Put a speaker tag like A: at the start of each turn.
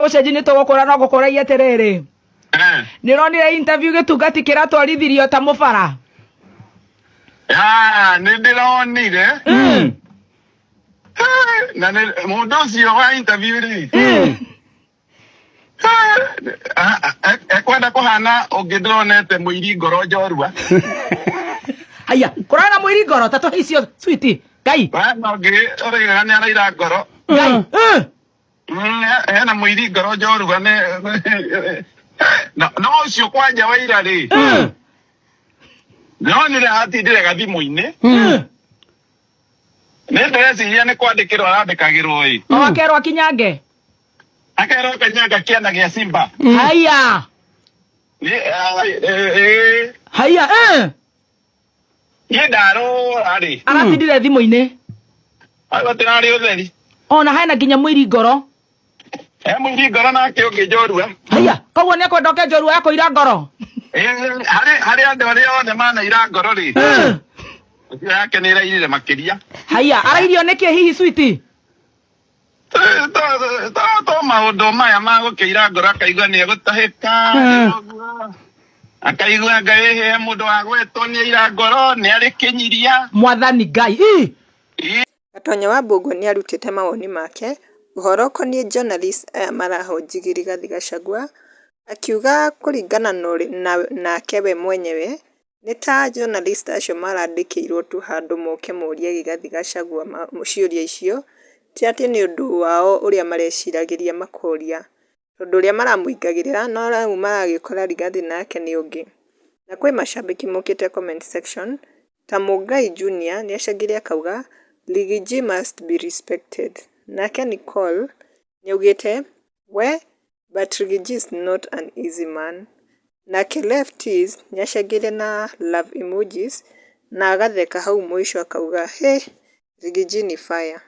A: Ucenji ni tugukura no gukuragia tiriri. Ni ronire interview gitungati kiratwarithirio ta mubara.
B: Ni ndironire. Na mundu ucio wa interview ri. Ekwenda kuhana ungindronete muiri ngoro njorua.
A: Haya, kurana muiri ngoro tatu icio sweetie. Ngai.
B: Bana ngi origa ni araira ngoro.
A: Ngai.
B: Hena muiri ngoro njorua ne no ucio kwanja waira ri. Nonire atindire gathimu-ini. Ni ndĩreciria nĩ kwandĩkĩrwo arandĩkagĩrwo ĩ.
A: Akerwo akinyange.
B: Akerwo kanyanga kĩana gĩa Simba.
A: Haya. Haya
B: Niĩ ndarora rĩ.
A: Aratindire thimũ-inĩ.
B: Atirarĩ ũtheri. Ona
A: hena nginya mũiri ngoro.
B: Mũiri ngoro nake ũngĩ njorua.
A: Haya, koguo nĩ ekwenda oke njorua ya kũira ngoro.
B: Harĩ andũ arĩa othe manaira ngoro rĩ. Yake nĩ ĩrairire makĩria.
A: Haya, arairio nĩkĩ hihi sweetie?
B: To maũndũ maya ma gũkĩira ngoro akaigua nĩ egũtahĩka. Akaigua Ngai he mũndũ wa gwetwo nĩ aira ngoro nĩ arĩ kĩnyiria.
A: Mwathani Ngai.
C: Gatonyo wa Mbũgũ nĩ arutĩte mawoni make ũhoro ũkoniĩ journalist aya marahũnjigi Rigathĩ Gachagua, akiuga kũringana nake we mwenyewe nĩ ta journalist acio marandĩkĩirwo tu handũ moke morie Rigathĩ Gachagua ciũria icio, ti atĩ nĩ ũndũ wao ũrĩa mareciragĩria makoria, tondũ ũrĩa maramũingagĩrĩra no rĩu maragĩkora Rigathĩ nake nĩ ũngĩ. Na kwĩ macambĩki mokĩte comment section ta Mũngai Junior nĩ acagĩre akauga Riggy G must be respected. Nake Nicole nĩ augĩte we but Riggy G is not an easy man. Nake Lefties nĩ acagĩre na love emojis na agatheka hau mũico akauga hey Riggy G ni fire.